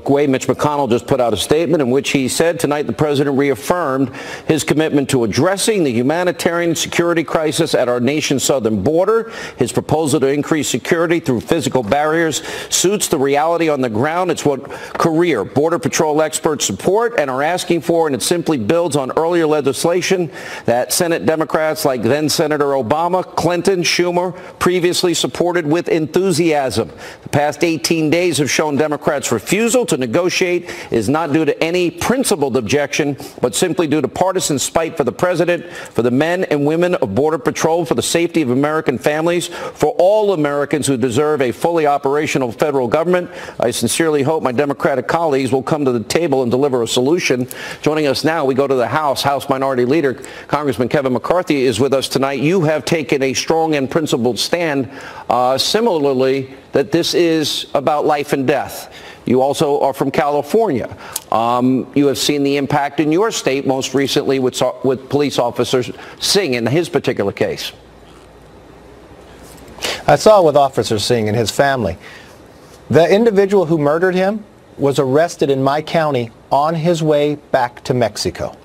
Way, Mitch McConnell just put out a statement in which he said tonight the president reaffirmed his commitment to addressing the humanitarian security crisis at our nation's southern border. His proposal to increase security through physical barriers suits the reality on the ground. It's what career Border Patrol experts support and are asking for, and it simply builds on earlier legislation that Senate Democrats like then Senator Obama, Clinton, Schumer previously supported with enthusiasm. The past 18 days have shown Democrats' refusal to negotiate is not due to any principled objection, but simply due to partisan spite for the president, for the men and women of Border Patrol, for the safety of American families, for all Americans who deserve a fully operational federal government. I sincerely hope my Democratic colleagues will come to the table and deliver a solution. Joining us now, we go to the House Minority Leader, Congressman Kevin McCarthy is with us tonight. You have taken a strong and principled stand, similarly, that this is about life and death. You also are from California. You have seen the impact in your state most recently with police officers Singh in his particular case. I saw with Officer Singh and his family. The individual who murdered him was arrested in my county on his way back to Mexico.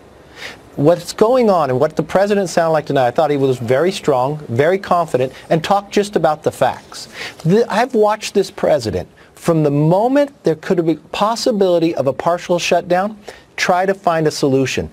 What's going on and what the president sounded like tonight, I thought he was very strong, very confident, and talked just about the facts. I've watched this president from the moment there could be possibility of a partial shutdown, try to find a solution.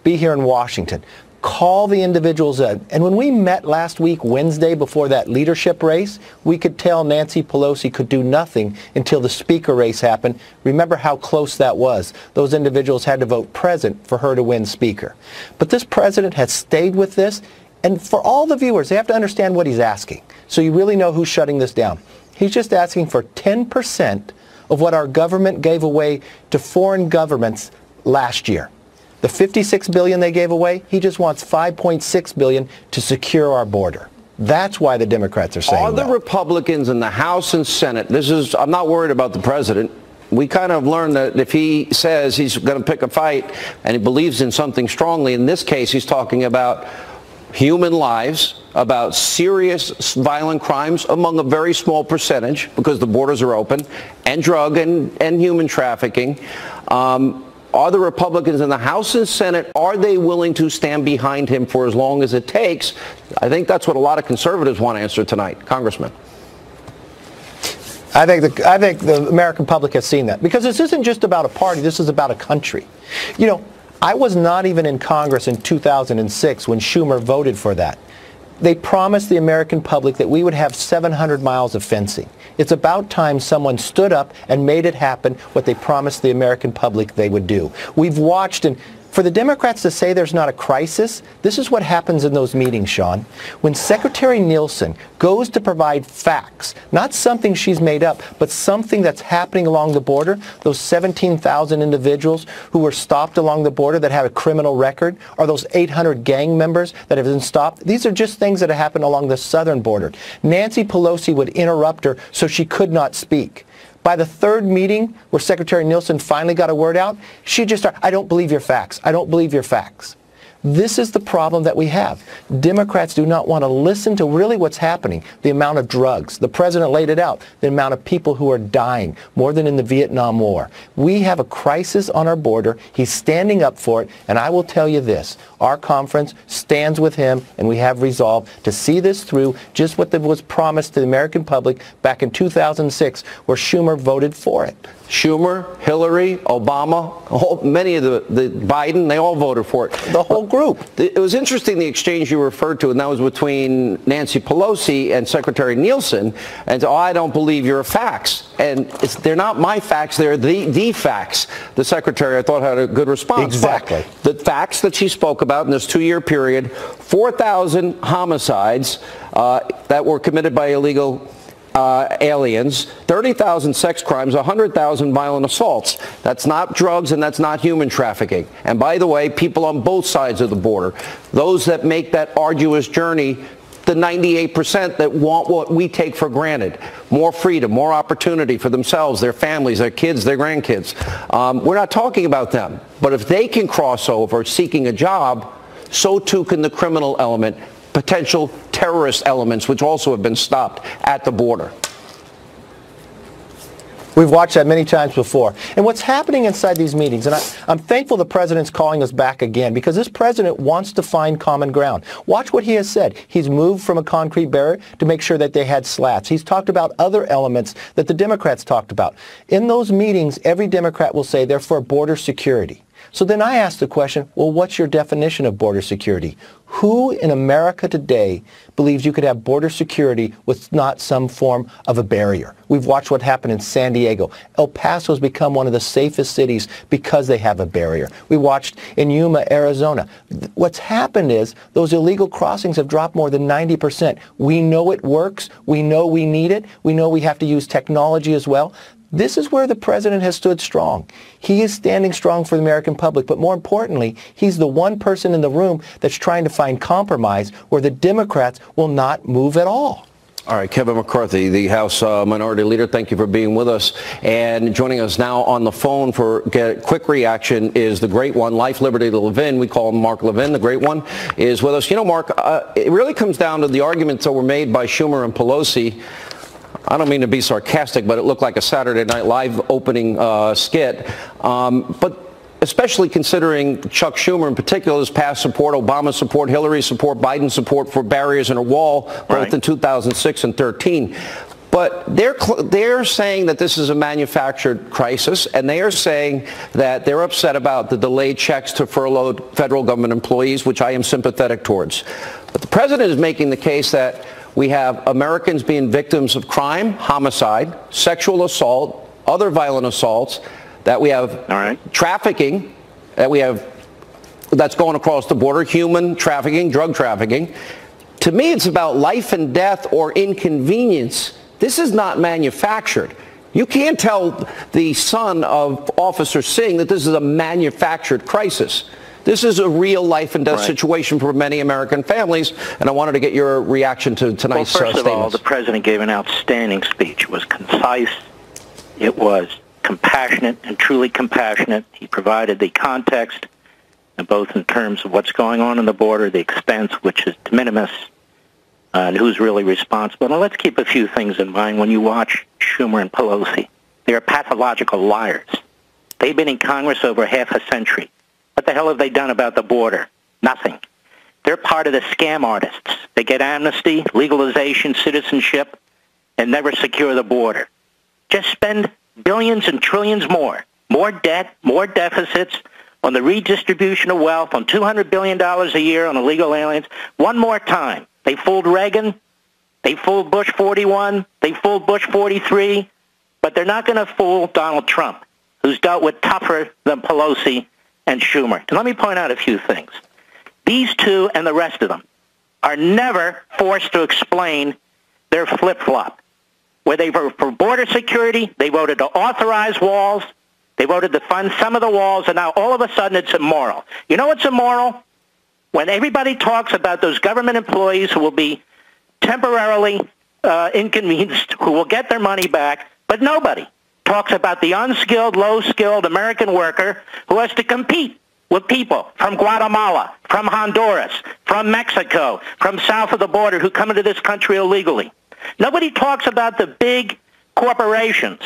Be here in Washington. Call the individuals in. And when we met last week, Wednesday, before that leadership race, we could tell Nancy Pelosi could do nothing until the speaker race happened. Remember how close that was. Those individuals had to vote present for her to win speaker. But this president has stayed with this. And for all the viewers, they have to understand what he's asking. So you really know who's shutting this down. He's just asking for 10% of what our government gave away to foreign governments last year. The $56 billion they gave away, he just wants $5.6 billion to secure our border. That's why the Democrats are saying that. Are the Republicans in the House and Senate, I'm not worried about the president. We kind of learned that if he says he's going to pick a fight and he believes in something strongly, in this case he's talking about human lives, about serious violent crimes among a very small percentage because the borders are open, and drug and human trafficking. Are the Republicans in the House and Senate, are they willing to stand behind him for as long as it takes? I think that's what a lot of conservatives want to answer tonight. Congressman. I think the American public has seen that. Because this isn't just about a party, this is about a country. You know, I was not even in Congress in 2006 when Schumer voted for that. They promised the American public that we would have 700 miles of fencing. It's about time someone stood up and made it happen what they promised the American public they would do. We've watched, and for the Democrats to say there's not a crisis, this is what happens in those meetings, Sean. When Secretary Nielsen goes to provide facts, not something she's made up, but something that's happening along the border, those 17,000 individuals who were stopped along the border that have a criminal record, or those 800 gang members that have been stopped, these are just things that have happened along the southern border. Nancy Pelosi would interrupt her so she could not speak. By the third meeting where Secretary Nielsen finally got a word out, she just started, I don't believe your facts. I don't believe your facts. This is the problem that we have. Democrats do not want to listen to really what's happening. The amount of drugs. The president laid it out. The amount of people who are dying, more than in the Vietnam War. We have a crisis on our border. He's standing up for it. And I will tell you this. Our conference stands with him, and we have resolve to see this through, just what was promised to the American public back in 2006, where Schumer voted for it. Schumer, Hillary, Obama, many of the Biden, they all voted for it. The whole group. It was interesting, the exchange you referred to, and that was between Nancy Pelosi and Secretary Nielsen. And so, I don't believe your facts. And they're not my facts, they're the facts. The secretary, I thought, had a good response. Exactly. But the facts that she spoke about in this 2-year period, 4,000 homicides that were committed by illegal aliens, 30,000 sex crimes, 100,000 violent assaults. That's not drugs and that's not human trafficking. And by the way, people on both sides of the border, those that make that arduous journey, the 98% that want what we take for granted, more freedom, more opportunity for themselves, their families, their kids, their grandkids. We're not talking about them. But if they can cross over seeking a job, so too can the criminal element, potential terrorist elements, which also have been stopped at the border. We've watched that many times before. And what's happening inside these meetings, and I'm thankful the president's calling us back again, because this president wants to find common ground. Watch what he has said. He's moved from a concrete barrier to make sure that they had slats. He's talked about other elements that the Democrats talked about. In those meetings, every Democrat will say they're for border security. So then I ask the question, well, what's your definition of border security? Who in America today believes you could have border security with not some form of a barrier? We've watched what happened in San Diego. El Paso has become one of the safest cities because they have a barrier. We watched in Yuma, Arizona. What's happened is those illegal crossings have dropped more than 90%. We know it works. We know we need it. We know we have to use technology as well. This is where the president has stood strong. He is standing strong for the American public, but more importantly, he's the one person in the room that's trying to find compromise where the Democrats will not move at all. All right, Kevin McCarthy, the House Minority Leader, thank you for being with us. And joining us now on the phone for quick reaction is the great one, Life, Liberty, Levin. We call him Mark Levin, the great one, is with us. You know, Mark, it really comes down to the arguments that were made by Schumer and Pelosi. I don't mean to be sarcastic, but it looked like a Saturday Night Live opening skit. But especially considering Chuck Schumer in particular's past support, Obama support, Hillary support, Biden support for barriers and a wall, both in 2006 and 13. But they're saying that this is a manufactured crisis, and they are saying that they're upset about the delayed checks to furloughed federal government employees, which I am sympathetic towards. But the president is making the case that we have Americans being victims of crime, homicide, sexual assault, other violent assaults, that we have trafficking, that we have that's going across the border, human trafficking, drug trafficking. To me, it's about life and death or inconvenience. This is not manufactured. You can't tell the son of Officer Singh that this is a manufactured crisis. This is a real life and death situation for many American families, and I wanted to get your reaction to tonight's statements. Well, first of all, the president gave an outstanding speech. It was concise. It was compassionate and truly compassionate. He provided the context, both in terms of what's going on the border, the expense, which is de minimis, and who's really responsible. Now, let's keep a few things in mind when you watch Schumer and Pelosi. They are pathological liars. They've been in Congress over half a century. What the hell have they done about the border? Nothing. They're part of the scam artists. They get amnesty, legalization, citizenship, and never secure the border. Just spend billions and trillions more debt, more deficits on the redistribution of wealth, on $200 billion a year on illegal aliens. One more time. They fooled Reagan. They fooled Bush 41. They fooled Bush 43. But they're not going to fool Donald Trump, who's dealt with tougher than Pelosi and Schumer. And let me point out a few things. These two and the rest of them are never forced to explain their flip-flop. Where they voted for border security, they voted to authorize walls, they voted to fund some of the walls, and now all of a sudden it's immoral. You know what's immoral? When everybody talks about those government employees who will be temporarily inconvenienced, who will get their money back, but nobody talks about the unskilled, low-skilled American worker who has to compete with people from Guatemala, from Honduras, from Mexico, from south of the border who come into this country illegally. Nobody talks about the big corporations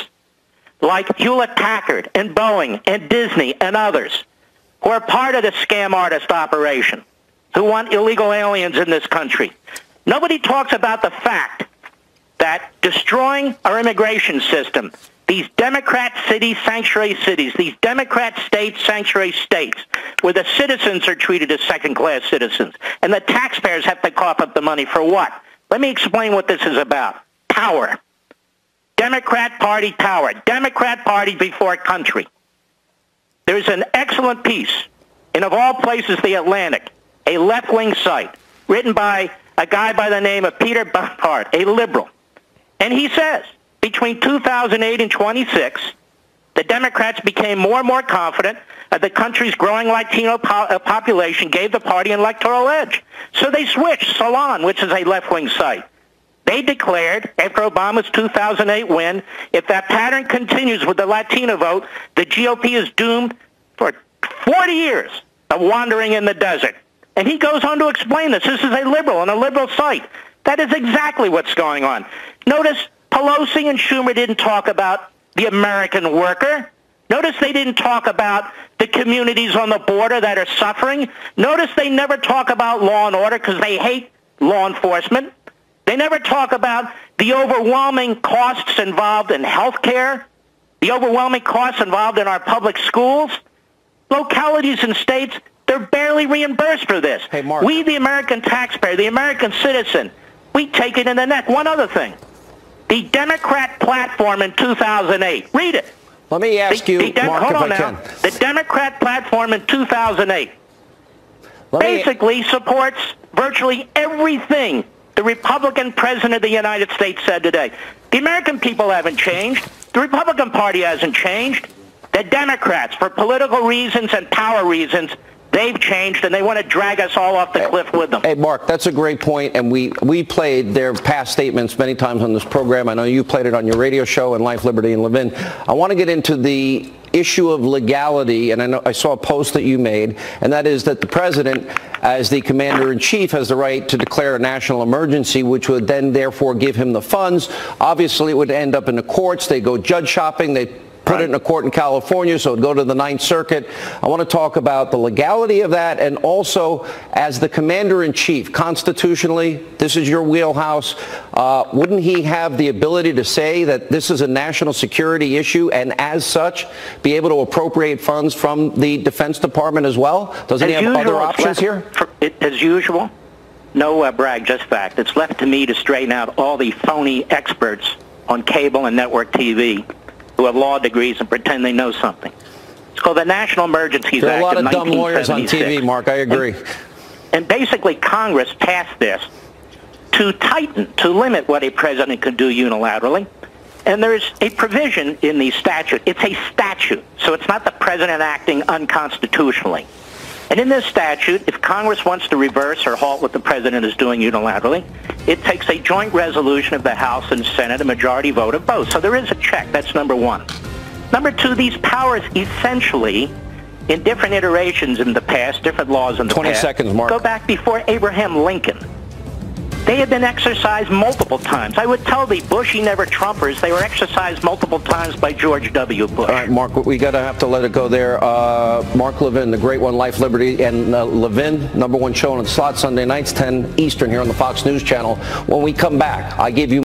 like Hewlett-Packard and Boeing and Disney and others who are part of the scam artist operation, who want illegal aliens in this country. Nobody talks about the fact that destroying our immigration system, these Democrat cities, sanctuary cities, these Democrat states, sanctuary states, where the citizens are treated as second-class citizens, and the taxpayers have to cough up the money for what? Let me explain what this is about. Power. Democrat Party power. Democrat Party before country. There's an excellent piece in, of all places, The Atlantic, a left-wing site, written by a guy by the name of Peter Bumpart, a liberal. And he says, between 2008 and 26, the Democrats became more and more confident that the country's growing Latino population gave the party an electoral edge. So they switched Salon, which is a left-wing site. They declared, after Obama's 2008 win, if that pattern continues with the Latino vote, the GOP is doomed for 40 years of wandering in the desert. And he goes on to explain this. This is a liberal on a liberal site. That is exactly what's going on. Notice Pelosi and Schumer didn't talk about the American worker. Notice they didn't talk about the communities on the border that are suffering. Notice they never talk about law and order because they hate law enforcement. They never talk about the overwhelming costs involved in health care, the overwhelming costs involved in our public schools. Localities and states, they're barely reimbursed for this. Hey, Mark. We, the American taxpayer, the American citizen, we take it in the neck. One other thing. The Democrat platform in 2008. Read it. Let me ask you, Mark, if I can. The Democrat platform in 2008 basically supports virtually everything the Republican president of the United States said today. The American people haven't changed. The Republican Party hasn't changed. The Democrats, for political reasons and power reasons, they've changed, and they want to drag us all off the cliff with them. Hey, Mark, that's a great point, and we played their past statements many times on this program. I know you played it on your radio show and Life, Liberty, and Levin. I want to get into the issue of legality, and I saw a post that you made, and that is that the president, as the commander-in-chief, has the right to declare a national emergency, which would then therefore give him the funds. Obviously, it would end up in the courts. They go judge shopping. They put it in a court in California, so it'd go to the Ninth Circuit. I want to talk about the legality of that, and also as the commander-in-chief, constitutionally, this is your wheelhouse. Wouldn't he have the ability to say that this is a national security issue, and as such, be able to appropriate funds from the Defense Department as well? Doesn't he have other options here? As usual, no brag, just fact. It's left to me to straighten out all the phony experts on cable and network TV who have law degrees and pretend they know something. It's called the National Emergencies Act. There are a lot of dumb lawyers on TV, Mark. I agree. And basically, Congress passed this to tighten, to limit what a president could do unilaterally. And there's a provision in the statute. It's a statute, so it's not the president acting unconstitutionally. And in this statute, if Congress wants to reverse or halt what the president is doing unilaterally, it takes a joint resolution of the House and Senate, a majority vote of both. So there is a check. That's number one. Number two, these powers essentially, in different iterations in the past, different laws in the 20 past, seconds, Mark. go back before Abraham Lincoln. They have been exercised multiple times. I would tell the Bushy never Trumpers they were exercised multiple times by George W. Bush. All right, Mark, we have to let it go there. Mark Levin, the great one, Life, Liberty, and Levin, #1 show on the slot Sunday nights, 10 Eastern here on the Fox News Channel. When we come back, I give you